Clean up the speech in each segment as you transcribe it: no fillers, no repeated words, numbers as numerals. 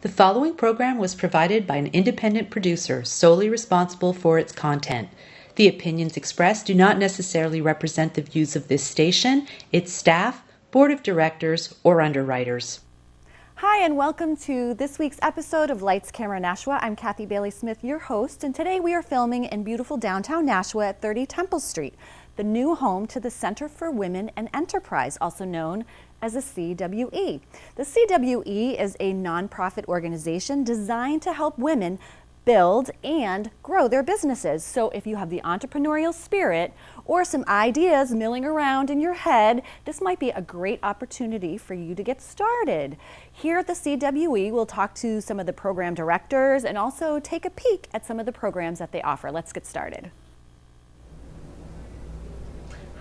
The following program was provided by an independent producer solely responsible for its content. The opinions expressed do not necessarily represent the views of this station, its staff, board of directors, or underwriters. Hi, and welcome to this week's episode of Lights, Camera, Nashua. I'm Kathy Bailey-Smith, your host, and today we are filming in beautiful downtown Nashua at 30 Temple Street, the new home to the Center for Women and Enterprise, also known as the CWE. The CWE is a nonprofit organization designed to help women build and grow their businesses. So if you have the entrepreneurial spirit or some ideas milling around in your head, this might be a great opportunity for you to get started. Here at the CWE, we'll talk to some of the program directors and also take a peek at some of the programs that they offer. Let's get started.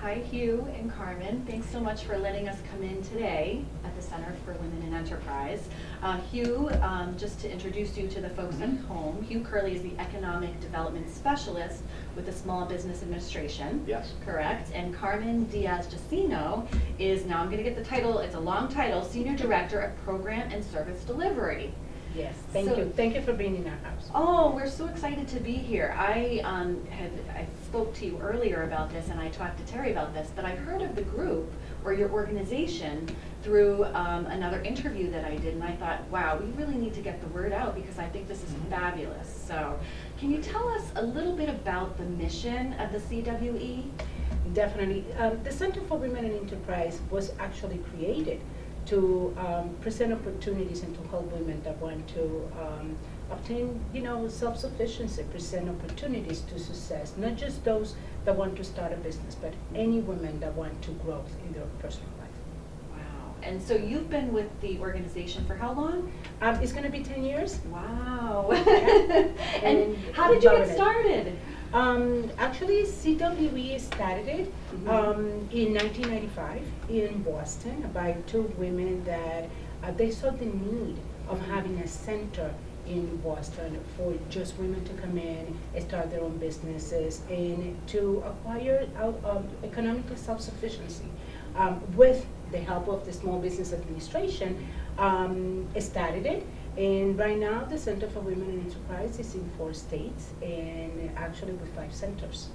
Hi, Hugh and Carmen. Thanks so much for letting us come in today at the Center for Women in Enterprise. Hugh, just to introduce you to the folks at home, Hugh Curley is the Economic Development Specialist with the Small Business Administration. Yes. Correct. And Carmen Diaz-Jacino is, now I'm going to get the title, it's a long title, Senior Director of Program and Service Delivery. Yes, thank you. Thank you for being in our house. Oh, we're so excited to be here. I spoke to you earlier about this, and I talked to Terry about this, but I heard of the group or your organization through another interview that I did, and I thought, wow, we really need to get the word out because I think this is fabulous. So can you tell us a little bit about the mission of the CWE? Definitely. The Center for Women in Enterprise was actually created to present opportunities and to help women that want to obtain, self-sufficiency, present opportunities to success, not just those that want to start a business, but any women that want to grow in their personal life. Wow. And so you've been with the organization for how long? It's going to be 10 years. Wow. Yeah. And how did you get started? Actually, CWE started it in 1995 in Boston by two women that they saw the need of having a center in Boston for just women to come in and start their own businesses and to acquire economic self-sufficiency. With the help of the Small Business Administration, started it. And right now, the Center for Women in Enterprise is in 4 states and actually with 5 centers.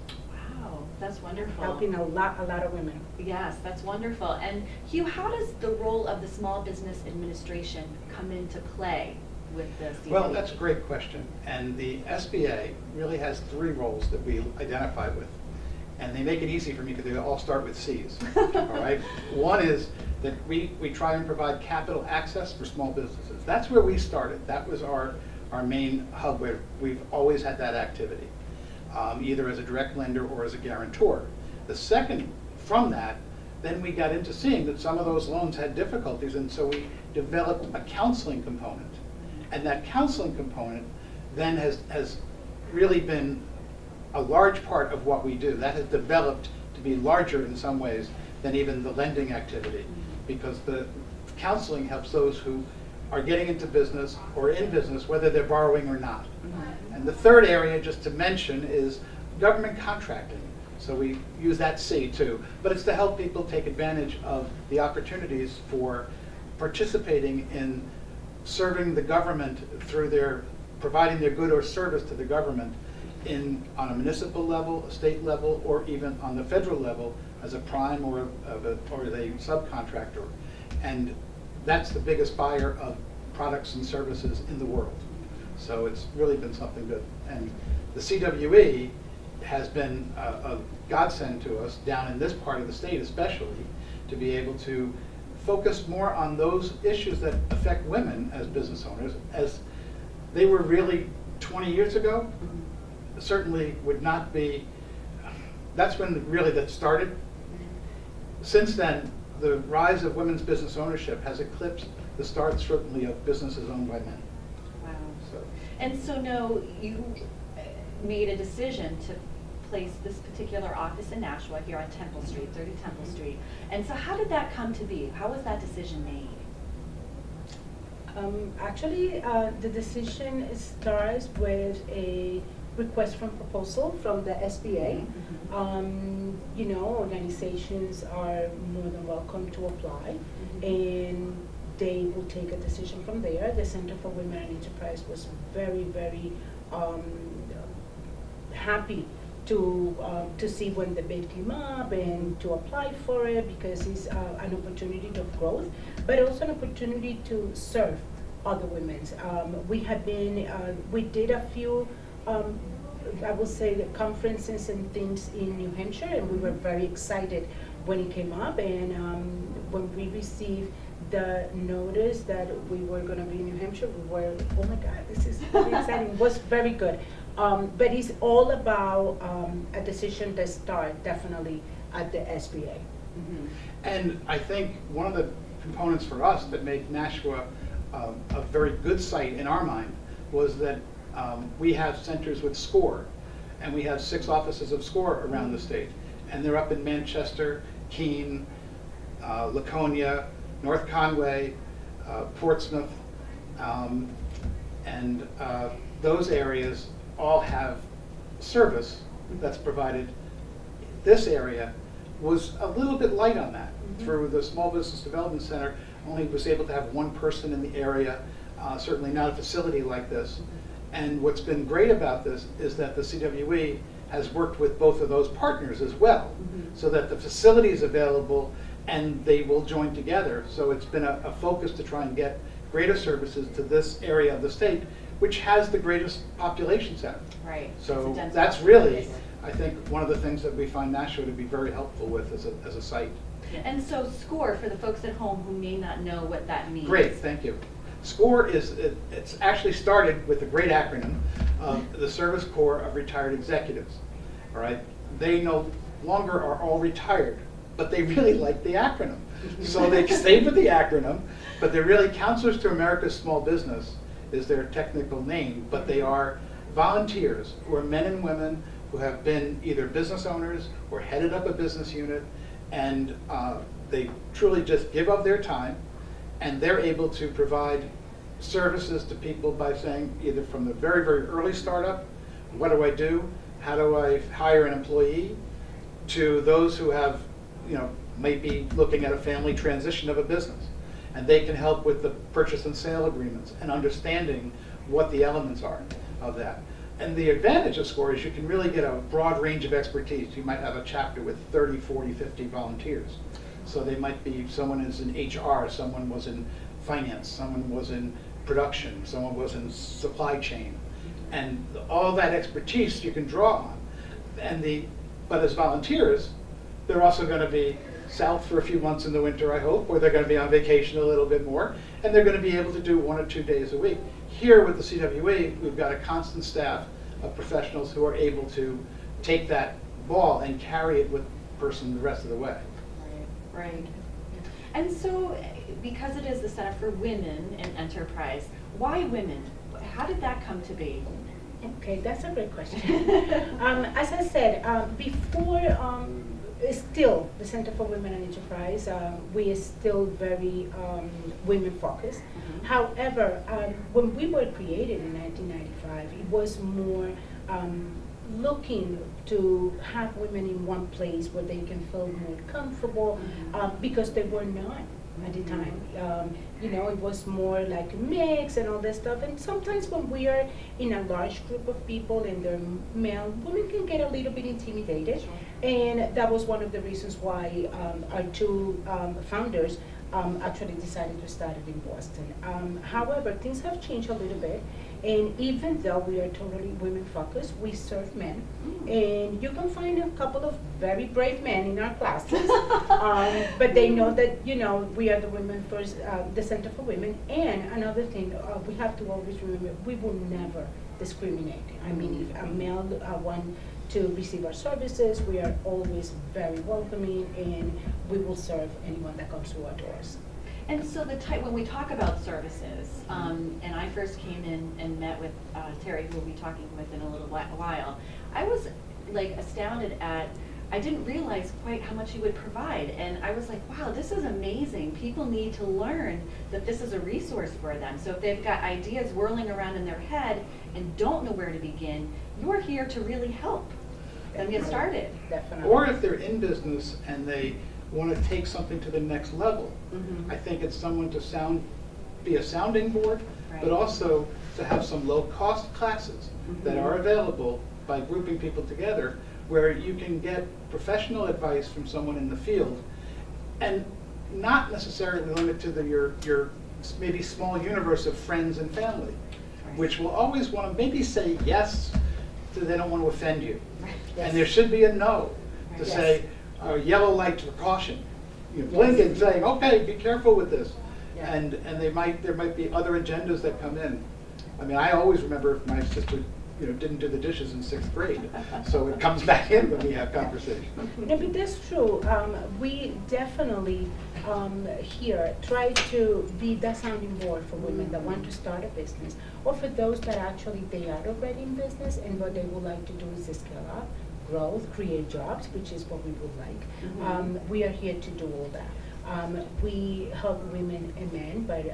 Wow, that's wonderful. Helping a lot of women. Yes, that's wonderful. And Hugh, how does the role of the Small Business Administration come into play with the CWE? Well, that's a great question. And the SBA really has 3 roles that we identified with. And they make it easy for me because they all start with C's. All right. One is that we try and provide capital access for small businesses. That's where we started. That was our main hub where we've always had that activity, either as a direct lender or as a guarantor. The second, from that, then we got into seeing that some of those loans had difficulties, and so we developed a counseling component. And that counseling component then has really been a large part of what we do. That has developed to be larger in some ways than even the lending activity, because the counseling helps those who are getting into business or in business, whether they're borrowing or not. And the third area, just to mention, is government contracting. So we use that C too, but it's to help people take advantage of the opportunities for participating in serving the government through their providing their good or service to the government on a municipal level, a state level, or even on the federal level as a prime or a subcontractor. And that's the biggest buyer of products and services in the world. So it's really been something good. And the CWE has been a godsend to us down in this part of the state especially, to be able to focus more on those issues that affect women as business owners, as they were really 20 years ago. Certainly would not be, that's when really that started. Since then, the rise of women's business ownership has eclipsed the start certainly of businesses owned by men. Wow. And so now you made a decision to place this particular office in Nashua here on Temple Street, 30 Temple Street. And so how did that come to be? How was that decision made? Actually, the decision starts with a request for proposal from the SBA. Organizations are more than welcome to apply. And they will take a decision from there. The Center for Women and Enterprise was very, very happy to see when the bid came up and to apply for it, because it's an opportunity of growth, but also an opportunity to serve other women. We have been, we did a few, I will say, the conferences and things in New Hampshire, and we were very excited when it came up. And when we received the notice that we were going to be in New Hampshire, we were, oh my God, this is very exciting. It was very good. But it's all about a decision that starts definitely at the SBA. Mm-hmm. And I think one of the components for us that made Nashua a very good site in our mind was that we have centers with SCORE, and we have 6 offices of SCORE around the state. And they're up in Manchester, Keene, Laconia, North Conway, Portsmouth, and those areas all have service that's provided. This area was a little bit light on that. Through the Small Business Development Center, only was able to have 1 person in the area, certainly not a facility like this. And what's been great about this is that the CWE has worked with both of those partners as well, so that the facility is available and they will join together. So it's been a focus to try and get greater services to this area of the state, which has the greatest population center. Right. So that's really, I think, one of the things that we find Nashua to be very helpful with as a site. And so SCORE, for the folks at home who may not know what that means. Great, thank you. SCORE it's actually started with a great acronym, the Service Corps of Retired Executives. All right, they no longer are all retired, but they really like the acronym. So they stayed with the acronym, but they're really Counselors to America's Small Business is their technical name, but they are volunteers who are men and women who have been either business owners or headed up a business unit, and they truly just give of their time, and they're able to provide services to people by saying, either from the very, very early startup, what do I do? How do I hire an employee? To those who have, may be looking at a family transition of a business. And they can help with the purchase and sale agreements and understanding what the elements are of that. And the advantage of SCORE is you can really get a broad range of expertise. You might have a chapter with 30, 40, 50 volunteers. So they might be, someone is in HR, someone was in finance, someone was in production, someone was in supply chain. And all that expertise you can draw on. But as volunteers, they're also going to be south for a few months in the winter, I hope, or they're going to be on vacation a little bit more, and they're going to be able to do 1 or 2 days a week. Here with the CWE, we've got a constant staff of professionals who are able to take that ball and carry it with the person the rest of the way. Right. And so, because it is the Center for Women in Enterprise, why women? How did that come to be? Okay, that's a great question. As I said, before, still the Center for Women and Enterprise, we are still very women focused. However, when we were created in 1995, it was more looking to have women in one place where they can feel more comfortable, because they were not at the time. It was more like a mix and all that stuff. And sometimes when we are in a large group of people and they're male, women can get a little bit intimidated. Sure. And that was one of the reasons why our 2 founders actually decided to start it in Boston. However, things have changed a little bit. And even though we are totally women focused, we serve men. And you can find a couple of very brave men in our classes. But they know that, we are the women first, the Center for Women. And another thing, we have to always remember, we will never discriminate. I mean, if a male wants to receive our services, we are always very welcoming, and we will serve anyone that comes through our doors. And so when we talk about services, and I first came in and met with Terry, who we'll be talking with in a little while, I was astounded at, I didn't realize quite how much you would provide. And I was like, wow, this is amazing. People need to learn that this is a resource for them. So if they've got ideas whirling around in their head and don't know where to begin, you're here to really help them get started. Definitely. Or if they're in business and they want to take something to the next level. I think it's someone to be a sounding board, Right. but also to have some low-cost classes that are available by grouping people together, where you can get professional advice from someone in the field, and not necessarily limit to your maybe small universe of friends and family, which will always want to maybe say yes, so they don't want to offend you. And there should be a no to Yes. say, yellow light for caution. You blink and saying, okay, be careful with this. Yeah. And there might be other agendas that come in. I mean, I always remember if my sister didn't do the dishes in 6th grade, so it comes back in when we have conversations. No, but that's true. We definitely here try to be the sounding board for women that want to start a business, or for those that actually they are already in business and what they would like to do is to scale up, growth, create jobs, which is what we would like. We are here to do all that. We help women and men, but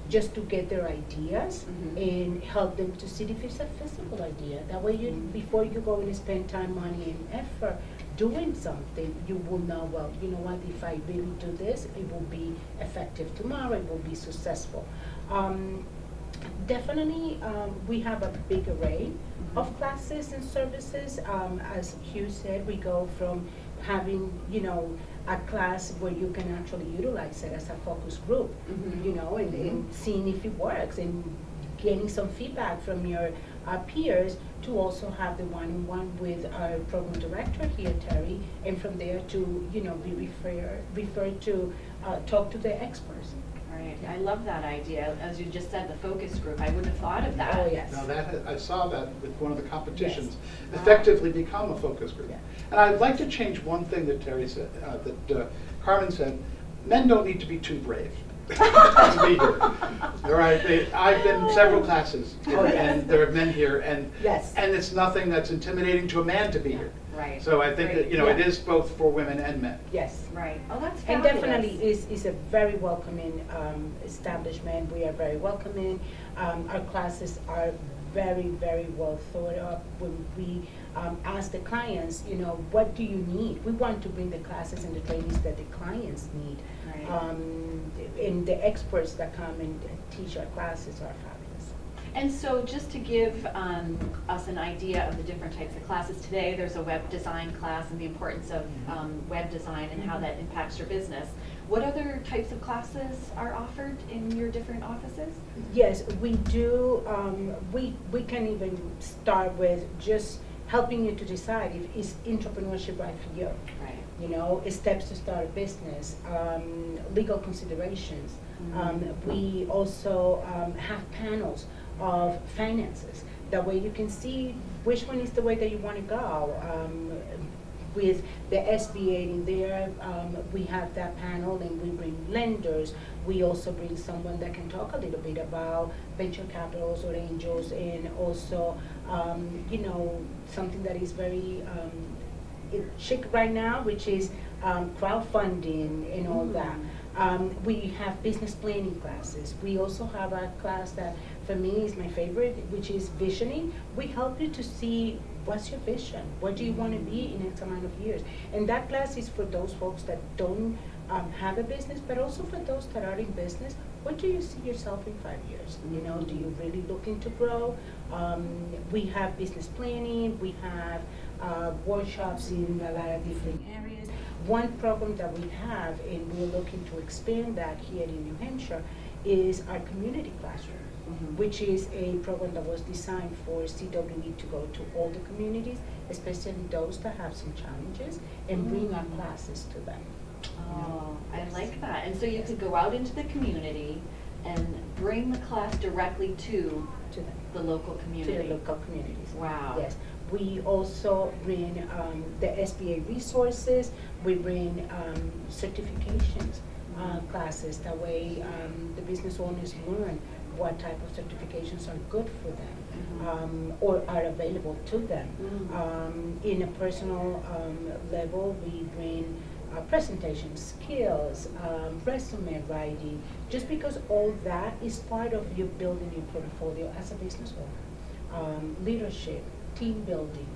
just to get their ideas and help them to see if it's a feasible idea. That way, before you go and spend time, money, and effort doing something, you will know, well, you know what, if I really do this, it will be effective tomorrow, it will be successful. Definitely, we have a big array of classes and services. As Hugh said, we go from having, a class where you can actually utilize it as a focus group, and seeing if it works and getting some feedback from your peers, to also have the one-on-one with our program director here, Terry, and from there to, be referred to talk to the experts. Right. I love that idea. As you just said, the focus group. I wouldn't have thought of that. Oh, yes. Now I saw that with one of the competitions, Yes. effectively become a focus group. Yeah. And I'd like to change one thing that Terry said, that Carmen said. Men don't need to be too brave to be here. All right, I've been in several classes, and there are men here, and Yes. and it's nothing that's intimidating to a man to be here. Right. So I think that it is both for women and men. Yes. Right. Oh, that's And fabulous. definitely is a very welcoming establishment. We are very welcoming. Our classes are very, very well thought of. When we ask the clients, what do you need? We want to bring the classes and the trainings that the clients need. Right. And the experts that come and teach our classes are fabulous. And so just to give us an idea of the different types of classes, today there's a web design class and the importance of web design and how that impacts your business. What other types of classes are offered in your different offices? Yes, we do. We can even start with just helping you to decide if is entrepreneurship right for you. Right. Steps to start a business, legal considerations. We also have panels of finances. That way you can see which one is the way that you want to go. With the SBA in there, we have that panel, and we bring lenders. We also bring someone that can talk a little bit about venture capitals or angels, and also, something that is very chic right now, which is crowdfunding and all that. We have business planning classes. We also have a class that, for me, is my favorite, which is visioning. We help you to see what's your vision. What do you want to be in X amount of years? And that class is for those folks that don't have a business, but also for those that are in business. What do you see yourself in 5 years? Do you really looking to grow? We have business planning. We have workshops in a lot of different areas. One program that we have, and we're looking to expand that here in New Hampshire, is our community classroom, which is a program that was designed for CWE to go to all the communities, especially those that have some challenges, and bring our classes to them. Oh, I like that. And so you could go out into the community and bring the class directly to them. the local To community. the local communities. Wow. Yes. We also bring the SBA resources. We bring certifications classes. That way the business owners learn what type of certifications are good for them or are available to them. In a personal level, we bring presentation skills, resume writing, just because all that is part of you building your portfolio as a business owner. Leadership, team building,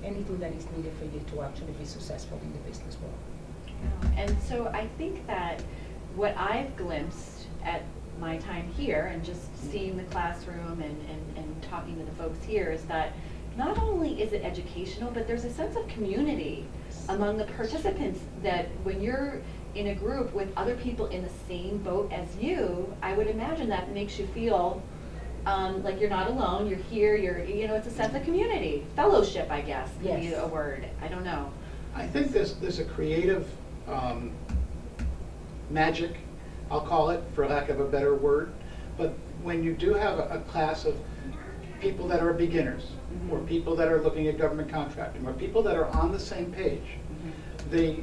anything that is needed for you to actually be successful in the business world. And so I think that what I've glimpsed at my time here and just seeing the classroom and talking to the folks here is that not only is it educational, but there's a sense of community among the participants that when you're in a group with other people in the same boat as you, I would imagine that makes you feel like you're not alone, you're here, it's a sense of community. Fellowship, I guess, could be a word. I don't know. I think there's a creative magic, I'll call it, for lack of a better word. But when you do have a class of people that are beginners, or people that are looking at government contracting, or people that are on the same page, they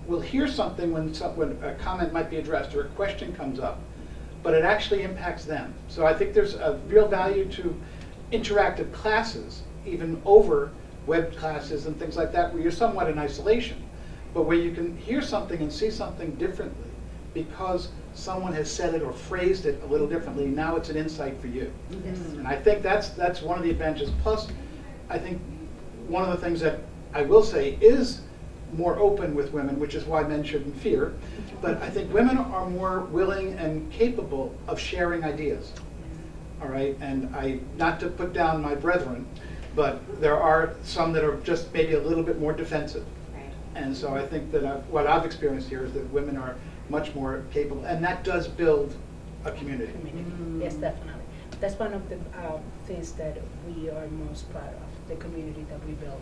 will hear something when a comment might be addressed or a question comes up, but it actually impacts them. So I think there's a real value to interactive classes, even over web classes and things like that, where you're somewhat in isolation, but where you can hear something and see something differently because someone has said it or phrased it a little differently. Now it's an insight for you. Yes. And I think that's one of the advantages. Plus, I think one of the things that I will say is more open with women, which is why men shouldn't fear, but I think women are more willing and capable of sharing ideas. All right, and not to put down my brethren, but there are some that are just maybe a little bit more defensive. Right. And so I think that what I've experienced here is that women are much more capable, and that does build a community. Yes, definitely. That's one of the things that we are most proud of, the community that we build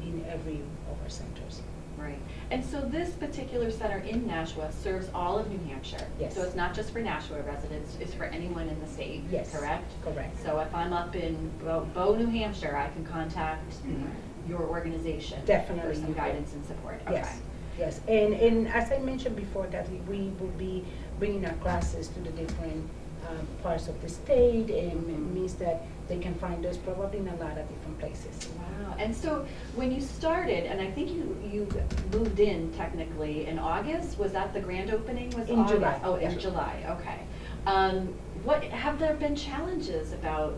in every of our centers. Right. And so this particular center in Nashua serves all of New Hampshire. Yes. So it's not just for Nashua residents, it's for anyone in the state, Yes. correct? Correct. So if I'm up in Bow, New Hampshire, I can contact your organization Definitely for some you can. guidance and support. Yes. Okay. Yes, and as I mentioned before, Kathy, we will be bringing our classes to the different parts of the state, and it means that they can find us probably in a lot of different places. Wow. And so when you started, and I think you moved in technically in August, was that the grand opening? Was In August? July. Oh, in Yeah. July. Okay. What have there been challenges about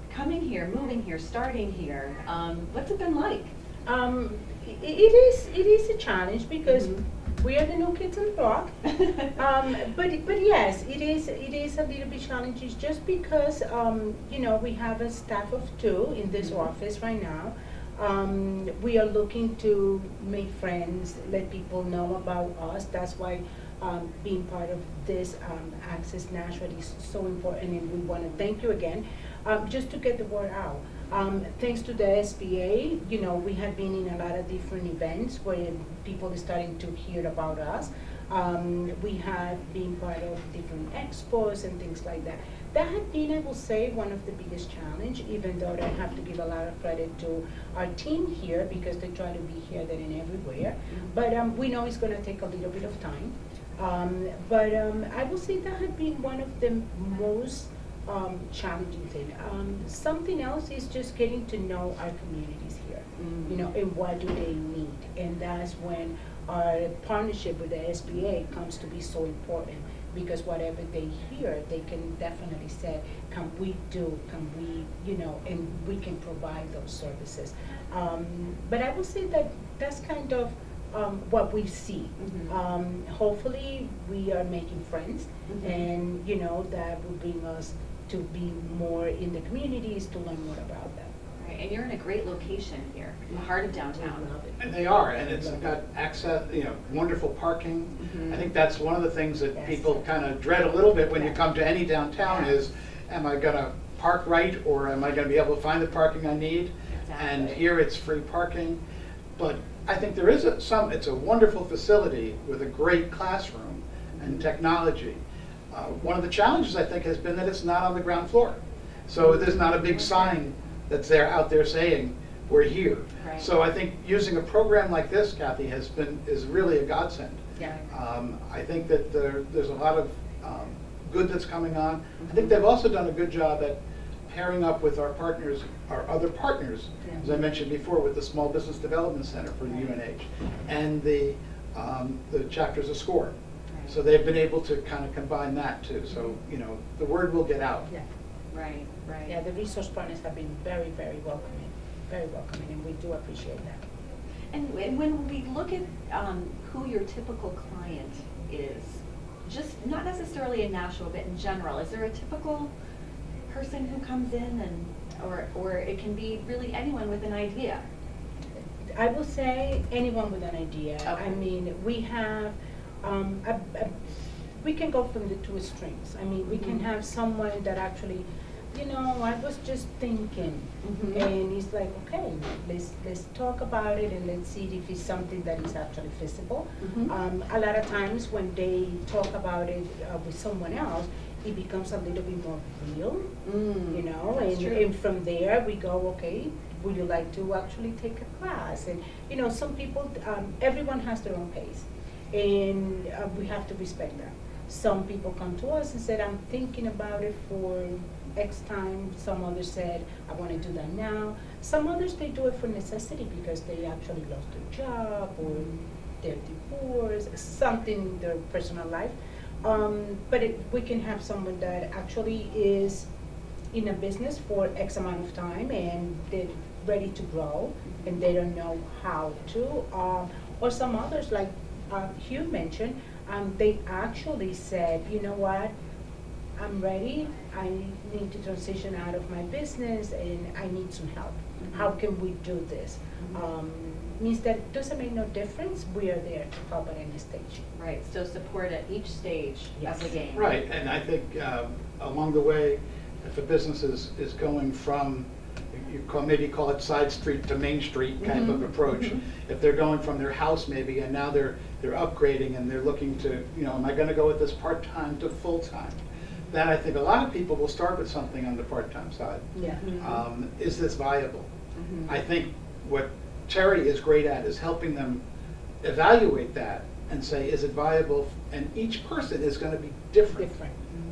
coming here, moving here, starting here? What's it been like? It is a challenge because we are the new kids on the block. But yes, it is a little bit challenging just because we have a staff of 2 in this office right now. We are looking to make friends, let people know about us. That's why being part of this Access Nashua is so important, and we want to thank you again, just to get the word out. Thanks to the SBA, we have been in a lot of different events where people are starting to hear about us. We have been part of different expos and things like that. That has been, I will say, one of the biggest challenge, even though I have to give a lot of credit to our team here because they try to be here, there, and everywhere. But we know it's going to take a little bit of time. But I will say that has been one of the most challenging thing. Something else is just getting to know our communities here, and what do they need. And that's when our partnership with the SBA comes to be so important, because whatever they hear, they can definitely say, can we, and we can provide those services. But I will say that that's kind of what we see. Hopefully we are making friends, and that will bring us to be more in the communities, to learn more about them. Right. And you're in a great location here, in the heart of downtown. And they are, and it's got access, wonderful parking. I think that's one of the things that Yes. people kind of dread a little bit when you come to any downtown is, am I going to park right, or am I going to be able to find the parking I need? And Exactly. here it's free parking. But I think there is it's a wonderful facility with a great classroom and technology. One of the challenges, I think, has been that it's not on the ground floor. So there's not a big sign that's out there saying, we're here. Right. So I think using a program like this, Kathy, is really a godsend. Yeah. I think that there's a lot of good that's coming on. I think they've also done a good job at pairing up with our partners, our other partners, as I mentioned before, with the Small Business Development Center for the UNH and the chapters of SCORE. So they've been able to kind of combine that too. So, the word will get out. Yeah. Right, right. Yeah, the resource partners have been very, very welcoming, and we do appreciate that. And when we look at who your typical client is, just not necessarily in Nashua, but in general? Is there a typical person who comes in and, or it can be really anyone with an idea? I will say anyone with an idea. Okay. I mean, we have, we can go from the two extremes. I mean, we can have someone that actually, you know, I was just thinking, and he's like, okay, let's talk about it and let's see if it's something that is actually feasible. A lot of times when they talk about it with someone else, it becomes a little bit more real, you know, and from there we go, okay, would you like to actually take a class? And, you know, some people, everyone has their own pace, and we have to respect that. Some people come to us and said, I'm thinking about it for X time. Some others said, I want to do that now. Some others, they do it for necessity because they actually lost their job or they're divorced, something in their personal life. But we can have someone that actually is in a business for X amount of time and they're ready to grow and they don't know how to. Or some others, like Hugh mentioned, they actually said, you know what, I'm ready, I need to transition out of my business and I need some help. How can we do this? Means that doesn't make no difference, we are there to help at any stage. Right, so support at each stage of the game. Right, and I think along the way, if a business is going from, maybe call it side street to main street kind of approach. If they're going from their house maybe and now they're upgrading and they're looking to, you know, am I going to go with this part-time to full-time? Then I think a lot of people will start with something on the part-time side. Yeah. Is this viable? I think what Terry is great at is helping them evaluate that and say, is it viable? And each person is going to be different.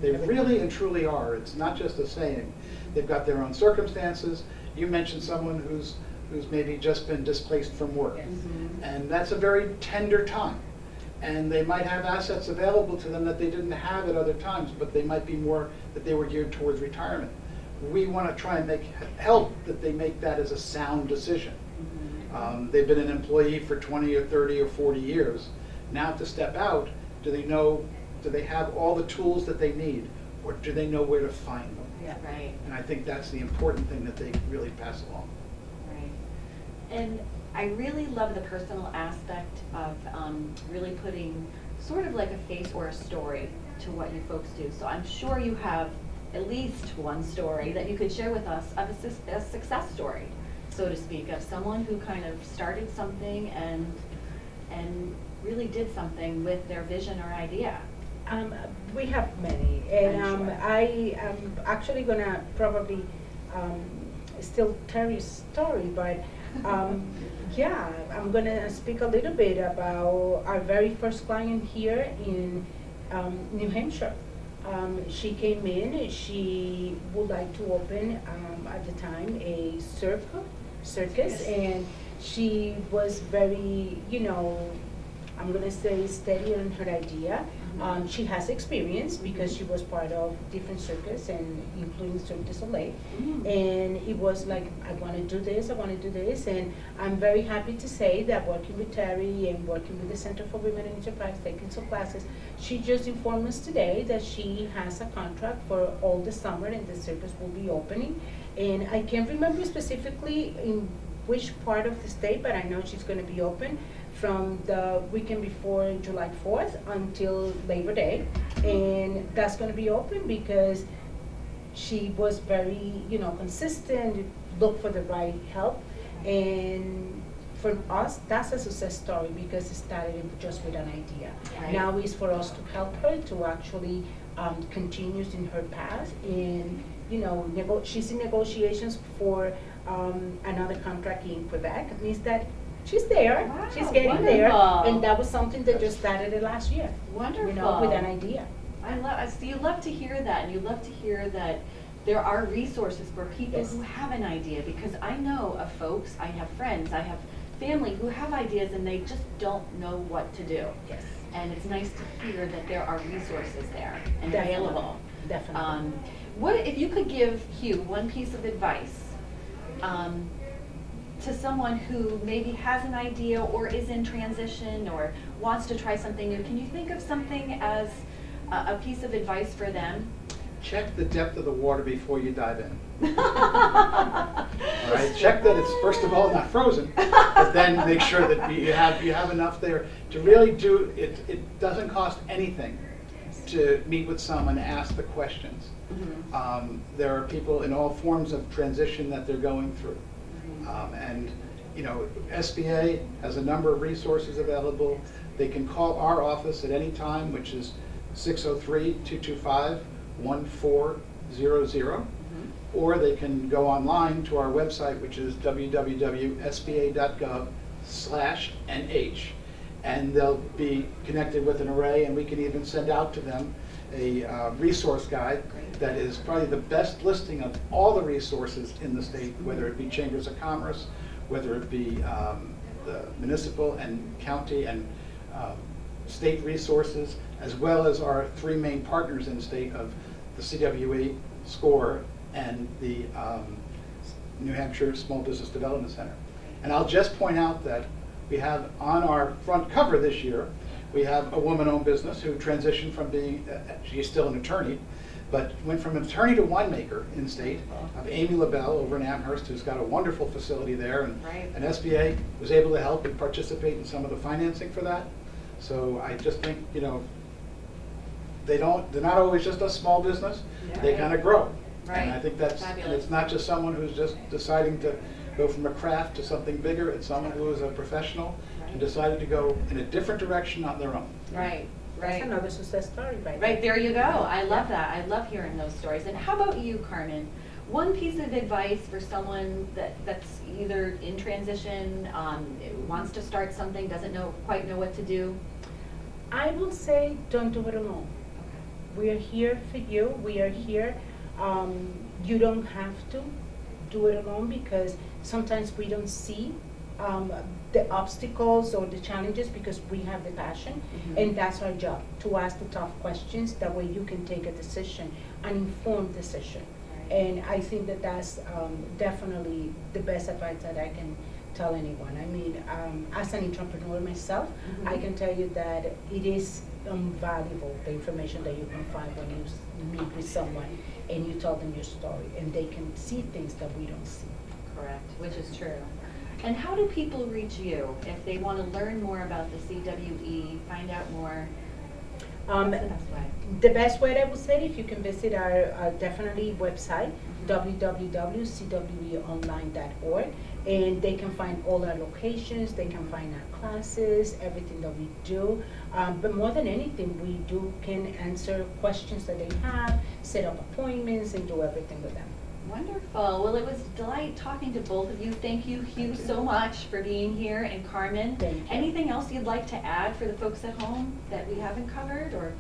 They really and truly are. It's not just a saying. They've got their own circumstances. You mentioned someone who's maybe just been displaced from work. And that's a very tender time. And they might have assets available to them that they didn't have at other times, but they might be more that they were geared towards retirement. We want to try and help that they make that as a sound decision. They've been an employee for 20 or 30 or 40 years. Now to step out, do they have all the tools that they need, or do they know where to find them? Yeah, right. And I think that's the important thing that they really pass along. Right. And I really love the personal aspect of really putting sort of like a face or a story to what you folks do. So I'm sure you have at least one story that you could share with us of a success story, so to speak, of someone who kind of started something and really did something with their vision or idea. We have many, and Sure. I am actually gonna probably still tell you a story, but yeah, I'm gonna speak a little bit about our very first client here in New Hampshire. She came in, she would like to open at the time a circus, and she was very, you know, I'm gonna say steady on her idea. She has experience because she was part of different circus and including Cirque du Soleil. And it was like, I want to do this, and I'm very happy to say that working with Terry and working with the Center for Women in Enterprise, taking some classes, she just informed us today that she has a contract for all the summer and the circus will be opening. And I can't remember specifically in which part of the state, but I know she's going to be open from the weekend before July 4th until Labor Day, and that's going to be open because she was very, you know, consistent, looked for the right help, and for us, that's a success story because it started just with an idea. Right. Now it's for us to help her to actually continue in her path, and you know, she's in negotiations for another contract in Quebec. It means that she's there, Wow, she's getting there, and that was something that just started last year. Wonderful. You know, with an idea. So you love to hear that, and you love to hear that there are resources for people Yes. who have an idea, because I know of folks, I have friends, I have family who have ideas and they just don't know what to do. Yes. And it's nice to hear that there are resources there and Definitely. available. Definitely. What if you could give Hugh one piece of advice to someone who maybe has an idea or is in transition or wants to try something new? Can you think of something as a piece of advice for them? Check the depth of the water before you dive in. All right, check that it's first of all not frozen, but then make sure that you have enough there to really do it. It doesn't cost anything to meet with someone, ask the questions. There are people in all forms of transition that they're going through, and you know, SBA has a number of resources available. They can call our office at any time, which is 603-225-1400, or they can go online to our website, which is www.sba.gov/nh, and they'll be connected with an array, and we can even send out to them a resource guide that is probably the best listing of all the resources in the state, whether it be chambers of commerce, whether it be the municipal and county and state resources, as well as our three main partners in the state of the CWE, SCORE, and the New Hampshire Small Business Development Center. And I'll just point out that we have on our front cover this year, we have a woman-owned business who transitioned from being, she's still an attorney, but went from an attorney to winemaker in state, of Amy LaBelle over in Amherst, who's got a wonderful facility there, and SBA was able to help and participate in some of the financing for that. So I just think, you know, they're not always just a small business, they kind of grow. And I think that's, and it's not just someone who's just deciding to go from a craft to something bigger, it's someone who is a professional and decided to go in a different direction on their own. That's another success story, right? Right, there you go. I love that. I love hearing those stories. And how about you, Carmen? One piece of advice for someone that's either in transition, wants to start something, doesn't quite know what to do? I will say, don't do it alone. We are here for you. We are here. You don't have to do it alone, because sometimes we don't see the obstacles or the challenges because we have the passion, and that's our job, to ask the tough questions. That way you can take a decision, an informed decision. And I think that that's definitely the best advice that I can tell anyone. I mean, as an entrepreneur myself, I can tell you that it is invaluable, the information that you can find when you meet with someone and you tell them your story, and they can see things that we don't see. Correct, which is true. And how do people reach you if they want to learn more about the CWE, find out more? What's the best way? The best way, I would say, if you can visit our definitely website, www.cweonline.org, and they can find all our locations, they can find our classes, everything that we do. But more than anything, we can answer questions that they have, set up appointments, and do everything with them. Wonderful. Well, it was a delight talking to both of you. Thank you, Hugh, so much for being here, and Carmen. Thank you. Anything else you'd like to add for the folks at home that we haven't covered? Or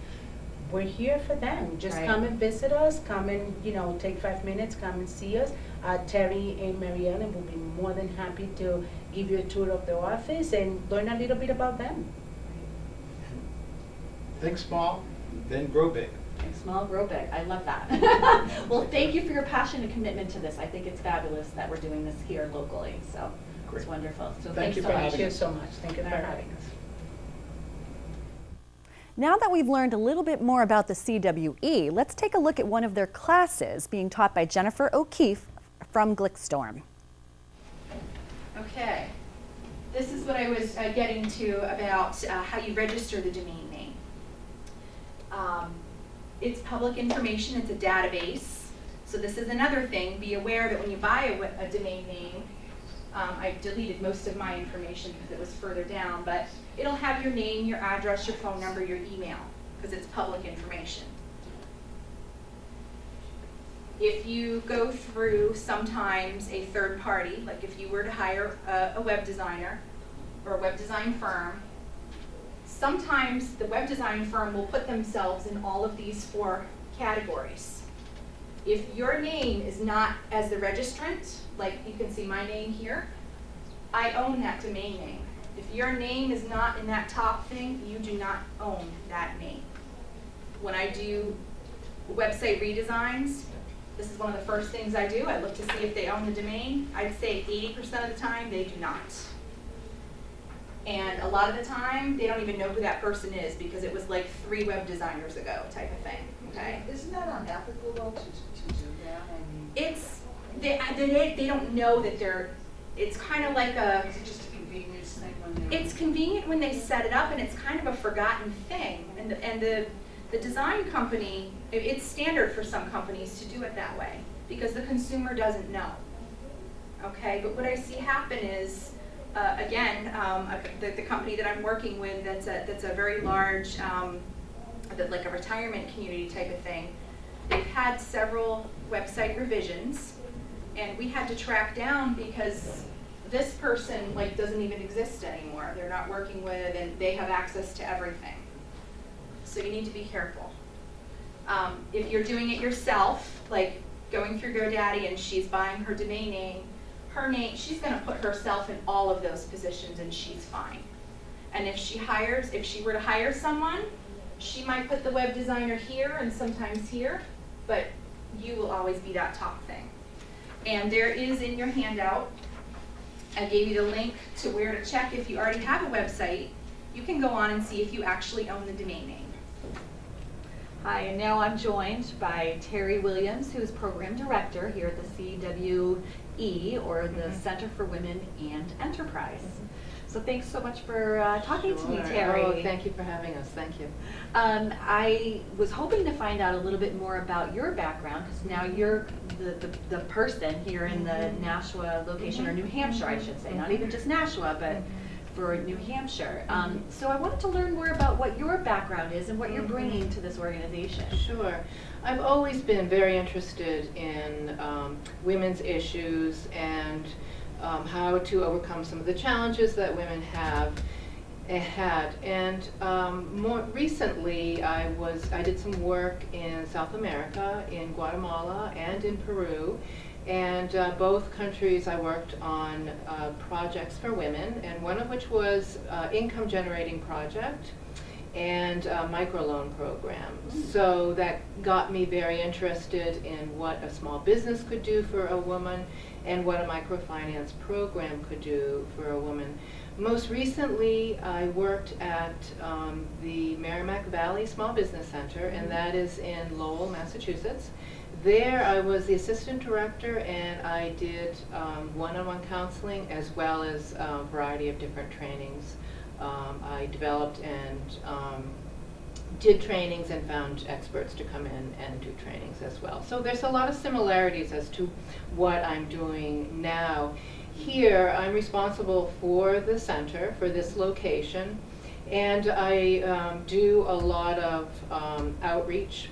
we're here for them. Just come and visit us. Come and, take 5 minutes. Come and see us. Terry and Mary Ellen will be more than happy to give you a tour of the office and learn a little bit about them. Think small, then grow big. Think small, grow big. I love that. Well, thank you for your passion and commitment to this. I think it's fabulous that we're doing this here locally. So it's wonderful. So Thank you so much. Thank you so much. Thank you for having us. Now that we've learned a little bit more about the CWE, let's take a look at one of their classes being taught by Jennifer O'Keefe from Glickstorm. Okay, this is what I was getting to about how you register the domain name. It's public information, it's a database. So this is another thing, be aware that when you buy a domain name, I deleted most of my information because it was further down, but it'll have your name, your address, your phone number, your email, because it's public information. If you go through sometimes a third party, like if you were to hire a web designer or a web design firm, sometimes the web design firm will put themselves in all of these 4 categories. If your name is not as the registrant, like you can see my name here, I own that domain name. If your name is not in that top thing, you do not own that name. When I do website redesigns, this is one of the first things I do. I look to see if they own the domain. I'd say 80% of the time they do not. And a lot of the time, they don't even know who that person is because it was like 3 web designers ago type of thing, okay? Isn't that unethical though to do that? I mean, It's, they don't know that it's kind of like a, is it just a convenience thing when they're? it's convenient when they set it up, and it's kind of a forgotten thing. And the design company, it's standard for some companies to do it that way because the consumer doesn't know. Okay, but what I see happen is, again, the company that I'm working with, that's a very large, like a retirement community type of thing. They've had several website revisions, and we had to track down because this person like doesn't even exist anymore. They're not working with, and they have access to everything. So you need to be careful. If you're doing it yourself, like going through GoDaddy and she's buying her domain name, she's going to put herself in all of those positions and she's fine. And if she were to hire someone, she might put the web designer here and sometimes here, but you will always be that top thing. And there is in your handout, I gave you the link to where to check if you already have a website. You can go on and see if you actually own the domain name. Hi, and now I'm joined by Terry Williams, who is Program Director here at the CWE, or the Center for Women and Enterprise. So thanks so much for talking to me, Terry. Oh, thank you for having us. Thank you. I was hoping to find out a little bit more about your background, because now you're the person here in the Nashua location, or New Hampshire, I should say, not even just Nashua, but for New Hampshire. So I wanted to learn more about what your background is and what you're bringing to this organization. Sure. I've always been very interested in women's issues and how to overcome some of the challenges that women have had. And more recently, I did some work in South America, in Guatemala and in Peru. And both countries I worked on projects for women, and one of which was income generating project and a microloan program. So that got me very interested in what a small business could do for a woman and what a microfinance program could do for a woman. Most recently, I worked at the Merrimack Valley Small Business Center, and that is in Lowell, Massachusetts. There I was the assistant director, and I did one-on-one counseling as well as a variety of different trainings. I developed and did trainings and found experts to come in and do trainings as well. So there's a lot of similarities as to what I'm doing now. Here I'm responsible for the center, for this location, and I do a lot of outreach.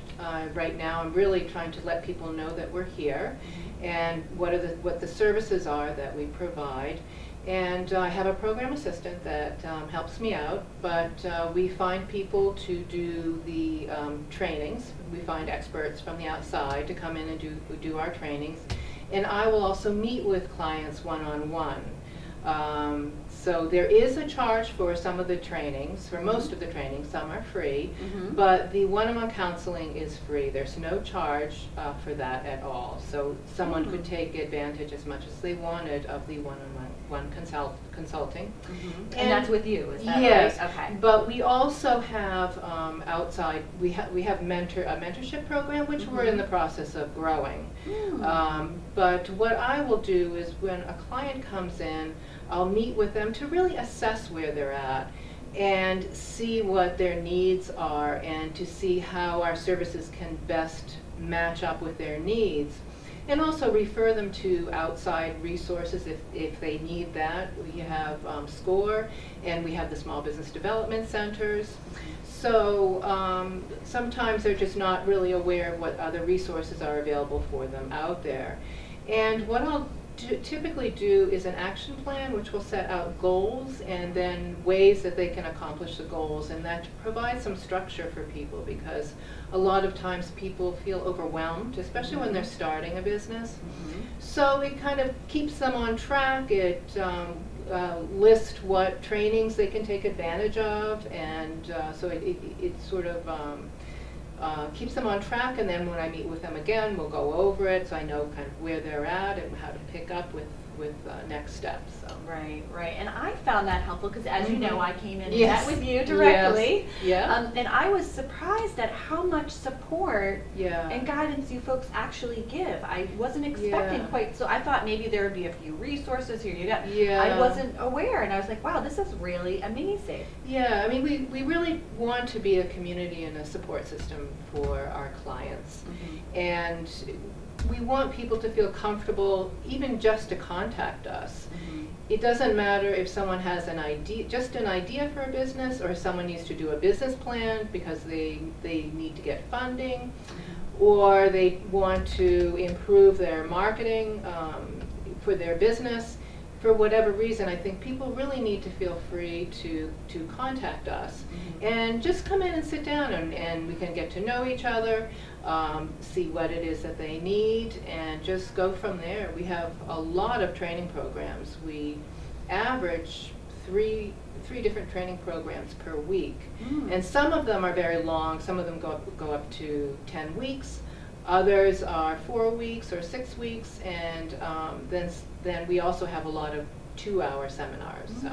Right now I'm really trying to let people know that we're here and what the services are that we provide. And I have a program assistant that helps me out, but we find people to do the trainings. We find experts from the outside to come in and do our trainings. And I will also meet with clients one-on-one. So there is a charge for some of the trainings, for most of the trainings. Some are free, but the one-on-one counseling is free. There's no charge for that at all. So someone could take advantage as much as they wanted of the one-on-one consulting. And that's with you, is that yes, right? Okay. But we also have outside, we have a mentorship program, which we're in the process of growing. But what I will do is when a client comes in, I'll meet with them to really assess where they're at and see what their needs are and to see how our services can best match up with their needs. And also refer them to outside resources if they need that. We have SCORE, and we have the Small Business Development Centers. So sometimes they're just not really aware of what other resources are available for them out there. And what I'll typically do is an action plan, which will set out goals and then ways that they can accomplish the goals, and that provides some structure for people, because a lot of times people feel overwhelmed, especially when they're starting a business. So it kind of keeps them on track. It lists what trainings they can take advantage of, and so it sort of keeps them on track. And then when I meet with them again, we'll go over it, so I know kind of where they're at and how to pick up with next steps. So. Right, right. And I found that helpful because, as you know, I came in and Yes. met with you directly. Yes. Yeah. And I was surprised at how much support Yeah. and guidance you folks actually give. I wasn't expecting Yeah. quite so. I thought maybe there would be a few resources here. Yeah. I wasn't aware, and I was like, wow, this is really amazing. Yeah, I mean, we really want to be a community and a support system for our clients. And we want people to feel comfortable even just to contact us. It doesn't matter if someone has an idea, just an idea for a business, or someone needs to do a business plan because they need to get funding, or they want to improve their marketing for their business. For whatever reason, I think people really need to feel free to contact us and just come in and sit down, and we can get to know each other, see what it is that they need, and just go from there. We have a lot of training programs. We average three different training programs per week, and some of them are very long. Some of them go up to 10 weeks. Others are 4 weeks or 6 weeks, and then we also have a lot of 2-hour seminars. So.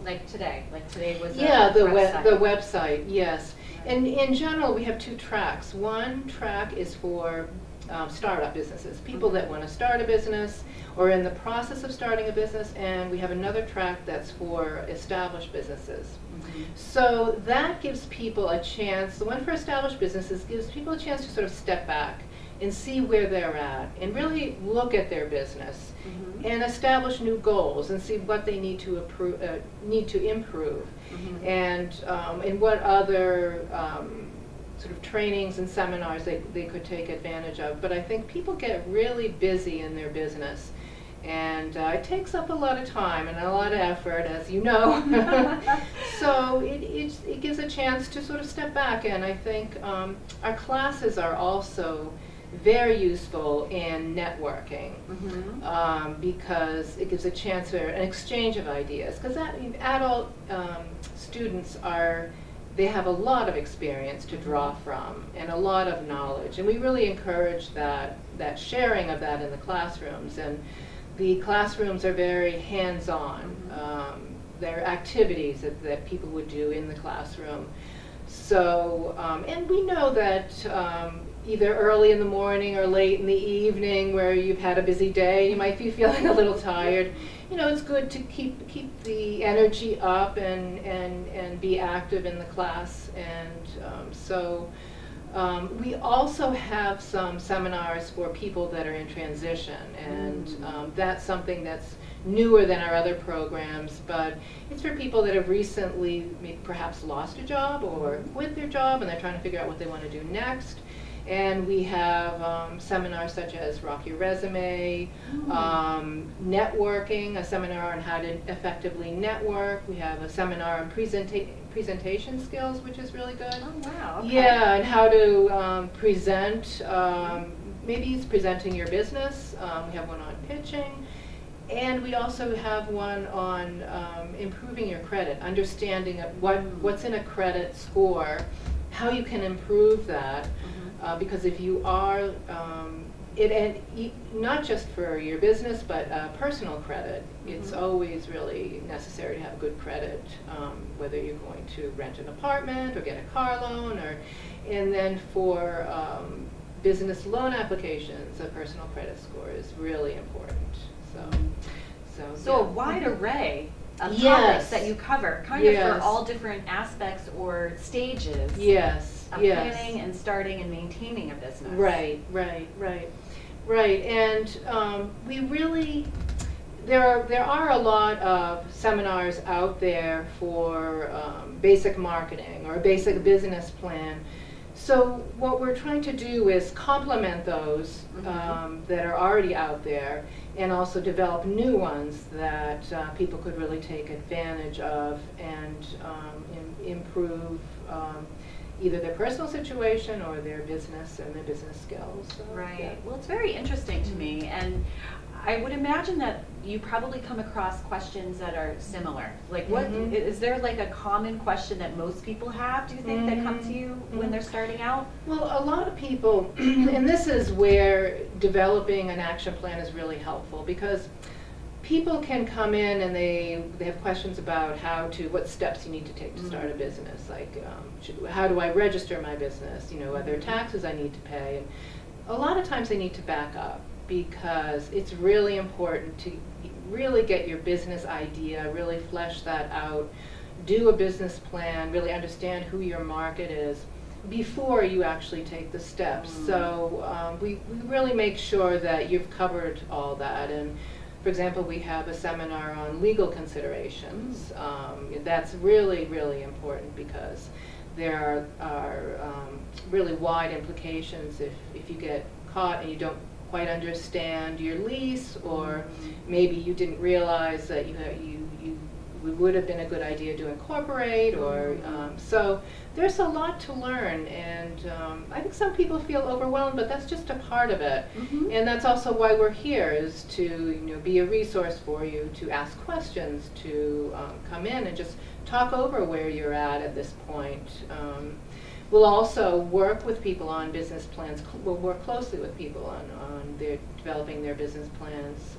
Like today was the website, yes. And in general, we have 2 tracks. One track is for startup businesses, people that want to start a business or in the process of starting a business, and we have another track that's for established businesses. So that gives people a chance, the one for established businesses gives people a chance to sort of step back and see where they're at and really look at their business and establish new goals and see what they need to improve and what other sort of trainings and seminars they could take advantage of. But I think people get really busy in their business, and it takes up a lot of time and a lot of effort, as you know. So it gives a chance to sort of step back, and I think our classes are also very useful in networking because it gives a chance for an exchange of ideas, because adult students they have a lot of experience to draw from and a lot of knowledge, and we really encourage that sharing of that in the classrooms. And the classrooms are very hands-on. They're activities that people would do in the classroom. So, and we know that either early in the morning or late in the evening, where you've had a busy day, you might be feeling a little tired. It's good to keep the energy up and be active in the class. And so we also have some seminars for people that are in transition, and that's something that's newer than our other programs, but it's for people that have recently perhaps lost a job or quit their job and they're trying to figure out what they want to do next. And we have seminars such as Rock Your Resume, networking, a seminar on how to effectively network. We have a seminar on presentation skills, which is really good. Oh, wow. Okay. Yeah, and how to present, maybe it's presenting your business. We have one on pitching. And we also have one on improving your credit, understanding what's in a credit score, how you can improve that. Because if you are, not just for your business, but personal credit, it's always really necessary to have good credit, whether you're going to rent an apartment or get a car loan, and then for business loan applications, a personal credit score is really important. So a wide array of Yes. topics that you cover, kind of Yes. for all different aspects or stages Yes. of planning and starting and maintaining a business. Right. And we really, there are a lot of seminars out there for basic marketing or a basic business plan. So what we're trying to do is complement those that are already out there, and also develop new ones that people could really take advantage of and improve either their personal situation or their business and their business skills. So, Right. yeah. Well, it's very interesting to me, and I would imagine that you probably come across questions that are similar. Like, what is there like a common question that most people have, do you think, that come to you when they're starting out? Well, a lot of people, and this is where developing an action plan is really helpful, because people can come in and they have questions about what steps you need to take to start a business. Like, how do I register my business? Are there taxes I need to pay? And a lot of times they need to back up, because it's really important to really get your business idea, really flesh that out, do a business plan, really understand who your market is before you actually take the steps. So we really make sure that you've covered all that. And for example, we have a seminar on legal considerations. That's really, really important, because there are really wide implications if you get caught and you don't quite understand your lease, or maybe you didn't realize that it would have been a good idea to incorporate, or so there's a lot to learn, and I think some people feel overwhelmed, but that's just a part of it. And that's also why we're here, is to be a resource for you, to ask questions, to come in and just talk over where you're at this point. We'll also work with people on business plans. We'll work closely with people on developing their business plans.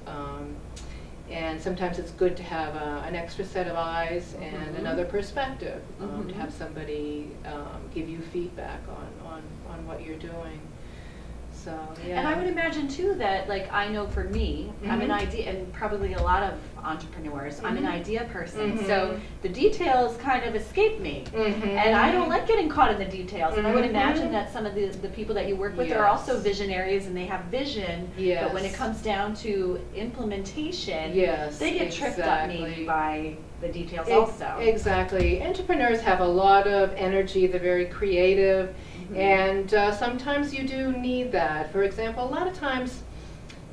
And sometimes it's good to have an extra set of eyes and another perspective, to have somebody give you feedback on what you're doing. So, yeah. And I would imagine too that, like, I know for me, I'm an idea, and probably a lot of entrepreneurs, I'm an idea person. So the details kind of escape me, and I don't like getting caught in the details. And I would imagine that some of the people that you work with are also visionaries, and they have vision. But when it comes down to implementation, they get tripped up maybe by the details also. Exactly. Entrepreneurs have a lot of energy. They're very creative. And sometimes you do need that. For example, a lot of times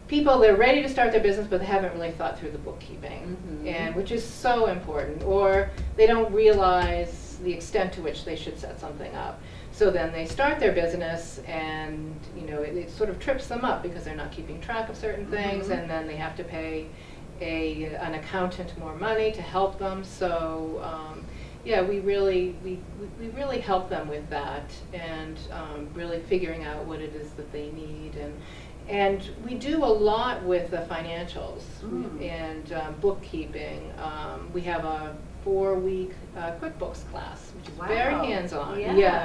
they're ready to start their business, but they haven't really thought through the bookkeeping, and which is so important, or they don't realize the extent to which they should set something up. So then they start their business, and it sort of trips them up, because they're not keeping track of certain things, and then they have to pay an accountant more money to help them. So we really help them with that, and really figuring out what it is that they need, and we do a lot with the financials and bookkeeping. We have a 4-week QuickBooks class, which is very hands-on.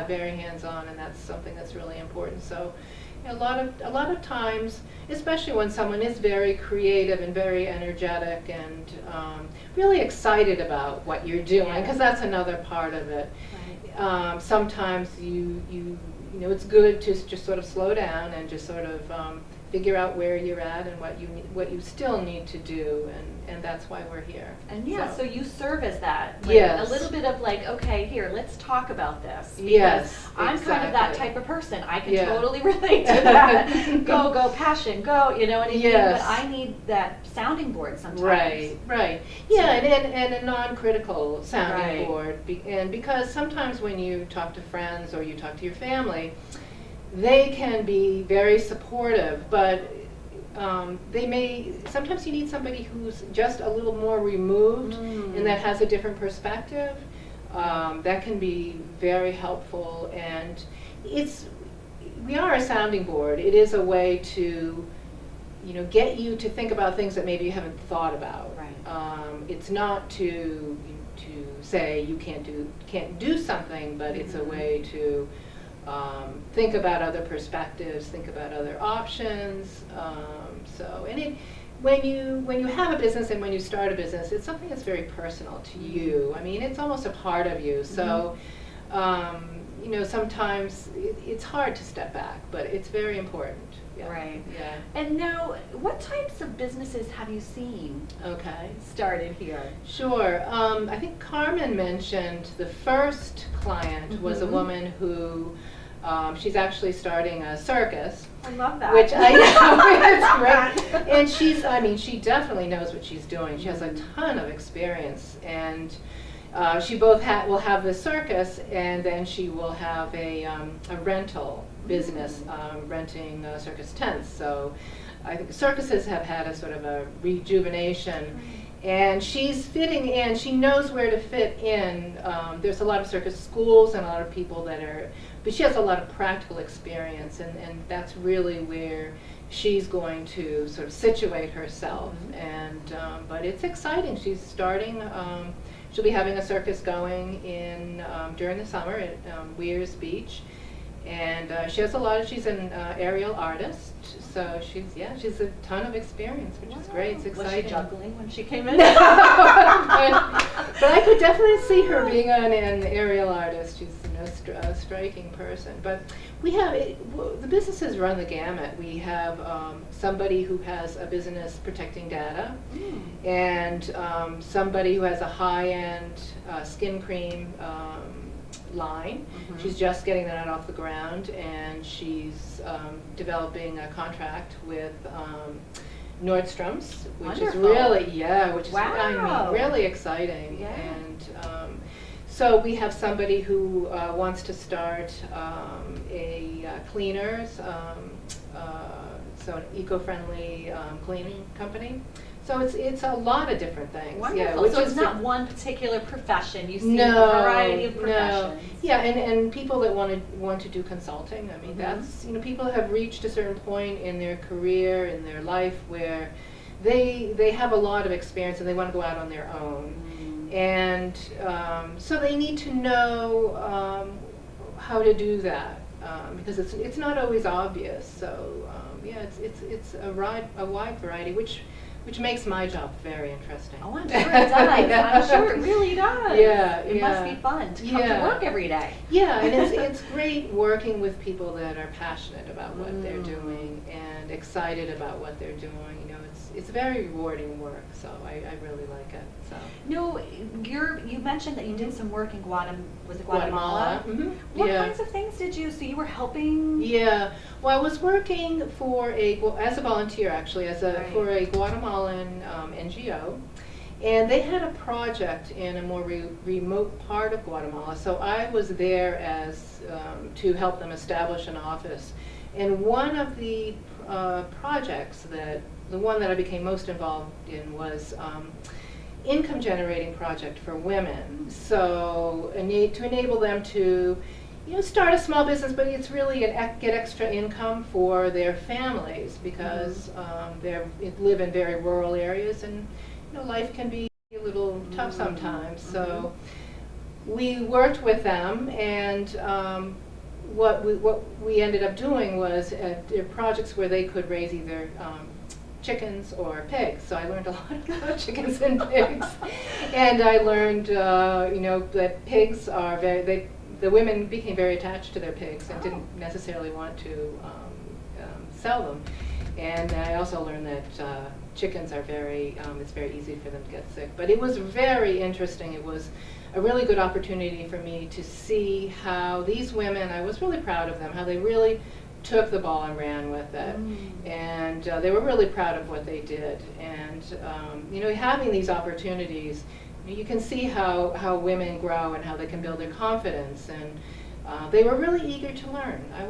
Very hands-on, and that's something that's really important. So a lot of times, especially when someone is very creative and very energetic and really excited about what you're doing, because that's another part of it. Sometimes it's good to just sort of slow down and just sort of figure out where you're at and what you still need to do, and that's why we're here. And so you serve as that. A little bit of like, okay, here, let's talk about this. Because I'm kind of that type of person. I can totally relate to that. Go, passion, go, you know what I mean? But I need that sounding board sometimes. Right. Yeah, and a non-critical sounding board. And because sometimes when you talk to friends or you talk to your family, they can be very supportive, but sometimes you need somebody who's just a little more removed and that has a different perspective. That can be very helpful, and we are a sounding board. It is a way to get you to think about things that maybe you haven't thought about. It's not to say you can't do something, but it's a way to think about other perspectives, think about other options. When you have a business and when you start a business, it's something that's very personal to you. I mean, it's almost a part of you. So, sometimes it's hard to step back, but it's very important. And now, what types of businesses have you seen started here? Sure. I think Carmen mentioned the first client was a woman who she's actually starting a circus. I love that. Which I know, it's great. And she definitely knows what she's doing. She has a ton of experience, and she both will have the circus, and then she will have a rental business, renting circus tents. So I think circuses have had a sort of a rejuvenation. And she's fitting in, she knows where to fit in. There's a lot of circus schools and a lot of people but she has a lot of practical experience, and that's really where she's going to sort of situate herself. And but it's exciting. She's starting. She'll be having a circus going in during the summer at Weirs Beach, and she has a lot of. She's an aerial artist, so she's a ton of experience, which is great. It's exciting. Was she juggling when she came in? but I could definitely see her being an aerial artist. She's a striking person. But we have the businesses run the gamut. We have somebody who has a business protecting data, and somebody who has a high-end skin cream line. She's just getting that off the ground, and she's developing a contract with Nordstrom's, which is really, which is I mean, really exciting. Yeah. And so we have somebody who wants to start a cleaners, so an eco-friendly cleaning company. So it's a lot of different things. Wonderful. So it's not one particular profession. You see a variety of professions. Yeah, and people that want to do consulting. I mean, that's people have reached a certain point in their career, in their life, where they have a lot of experience and they want to go out on their own, and so they need to know how to do that because it's not always obvious. So it's a wide variety, which makes my job very interesting. Oh, I'm sure it does. I'm sure it really does. Yeah, it must be fun to come to work every day. Yeah, and it's great working with people that are passionate about what they're doing and excited about what they're doing. It's very rewarding work, so I really like it. So. No, you mentioned that you did some work in Guatemala? What Yeah. kinds of things did you? So you were helping? Yeah. Well, I was working as a volunteer actually, for a Guatemalan NGO, and they had a project in a more remote part of Guatemala. So I was there as to help them establish an office. And one of the projects the one that I became most involved in was income generating project for women. So to enable them to start a small business, but it's really get extra income for their families because they live in very rural areas, and life can be a little tough sometimes. So we worked with them, and what we ended up doing was projects where they could raise either chickens or pigs. So I learned a lot about chickens and pigs, and I learned that pigs are the women became very attached to their pigs and didn't necessarily want to sell them. And I also learned that chickens are it's very easy for them to get sick. But it was very interesting. It was a really good opportunity for me to see how these women, I was really proud of them, how they really took the ball and ran with it. And they were really proud of what they did. And having these opportunities, you can see how women grow and how they can build their confidence, and they were really eager to learn. It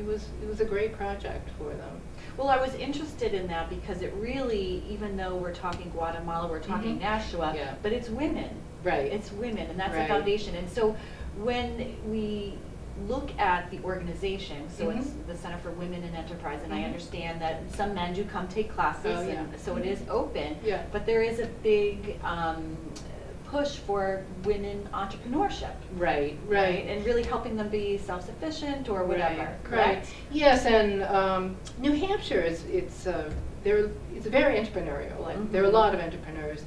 was a great project for them. Well, I was interested in that because it really, even though we're talking Guatemala, we're talking Nashua, but it's women. Right. It's women, and that's the foundation. And so when we look at the organization, so it's the Center for Women in Enterprise, and I understand that some men do come take classes, and so it is open, but there is a big push for women entrepreneurship. Right. And really helping them be self-sufficient or whatever, correct? Right. Yes, and New Hampshire it's very entrepreneurial. Like, there are a lot of entrepreneurs,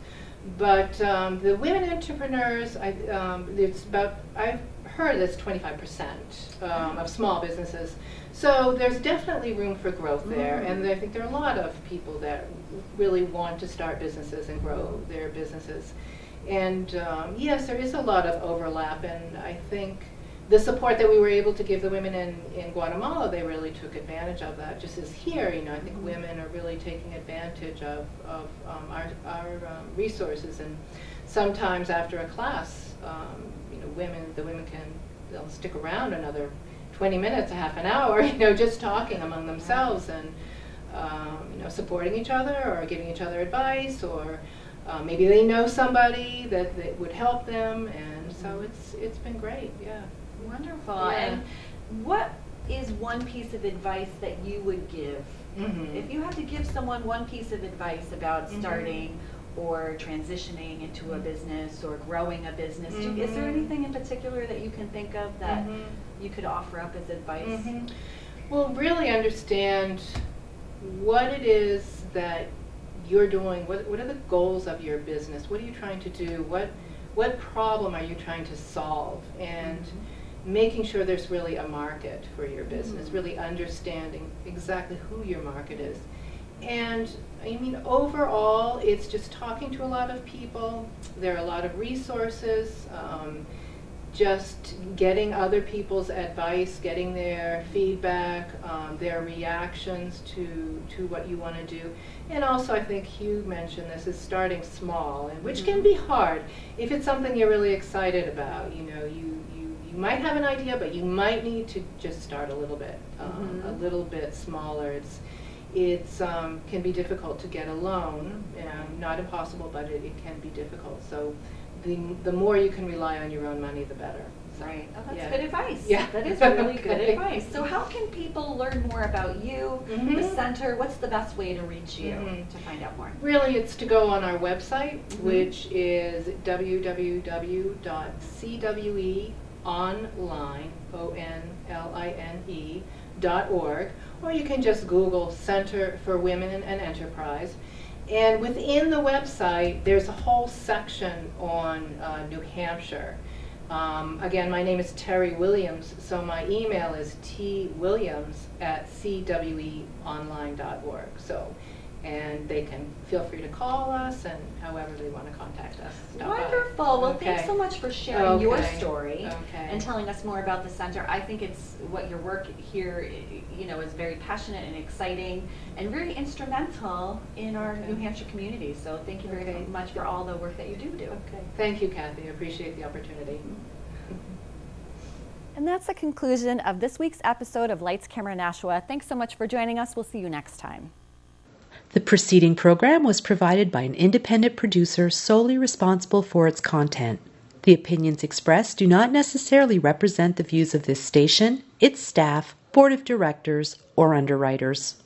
but the women entrepreneurs, I've heard that's 25% of small businesses. So there's definitely room for growth there, and I think there are a lot of people that really want to start businesses and grow their businesses. And yes, there is a lot of overlap, and I think the support that we were able to give the women in Guatemala, they really took advantage of that. Just as here, I think women are really taking advantage of our resources, and sometimes after a class, the women they'll stick around another 20 minutes, a half an hour, just talking among themselves and supporting each other or giving each other advice, or maybe they know somebody that would help them, and so it's been great. Yeah. Wonderful. Yeah. And what is one piece of advice that you would give? If you had to give someone one piece of advice about starting or transitioning into a business or growing a business, is there anything in particular that you can think of that you could offer up as advice? Well, really understand what it is that you're doing. What are the goals of your business? What are you trying to do? What problem are you trying to solve? And making sure there's really a market for your business, really understanding exactly who your market is. And I mean, overall, it's just talking to a lot of people. There are a lot of resources, just getting other people's advice, getting their feedback, their reactions to what you want to do. And also, I think Hugh mentioned this, is starting small, and which can be hard. If it's something you're really excited about, you know, you might have an idea, but you might need to just start a little bit smaller. It's can be difficult to get a loan, not impossible, but it can be difficult. So the more you can rely on your own money, the better. So, Right. Oh, that's yeah. good advice. Yeah. That is really good Okay. advice. So how can people learn more about you, the center? What's the best way to reach you to find out more? Really, it's to go on our website, which is www.cweonline.org, or you can just Google Center for Women and Enterprise. And within the website, there's a whole section on New Hampshire. Again, my name is Terry Williams, so my email is twilliams@cweonline.org. So, and they can feel free to call us and however they want to contact us. Wonderful. Well, thanks so much for sharing your story and telling us more about the center. I think it's what your work here, you know, is very passionate and exciting and very instrumental in our New Hampshire community. So thank you very much for all the work that you do. Okay. Thank you, Kathy. I appreciate the opportunity. And that's the conclusion of this week's episode of Lights, Camera, Nashua. Thanks so much for joining us. We'll see you next time. The preceding program was provided by an independent producer solely responsible for its content. The opinions expressed do not necessarily represent the views of this station, its staff, board of directors, or underwriters.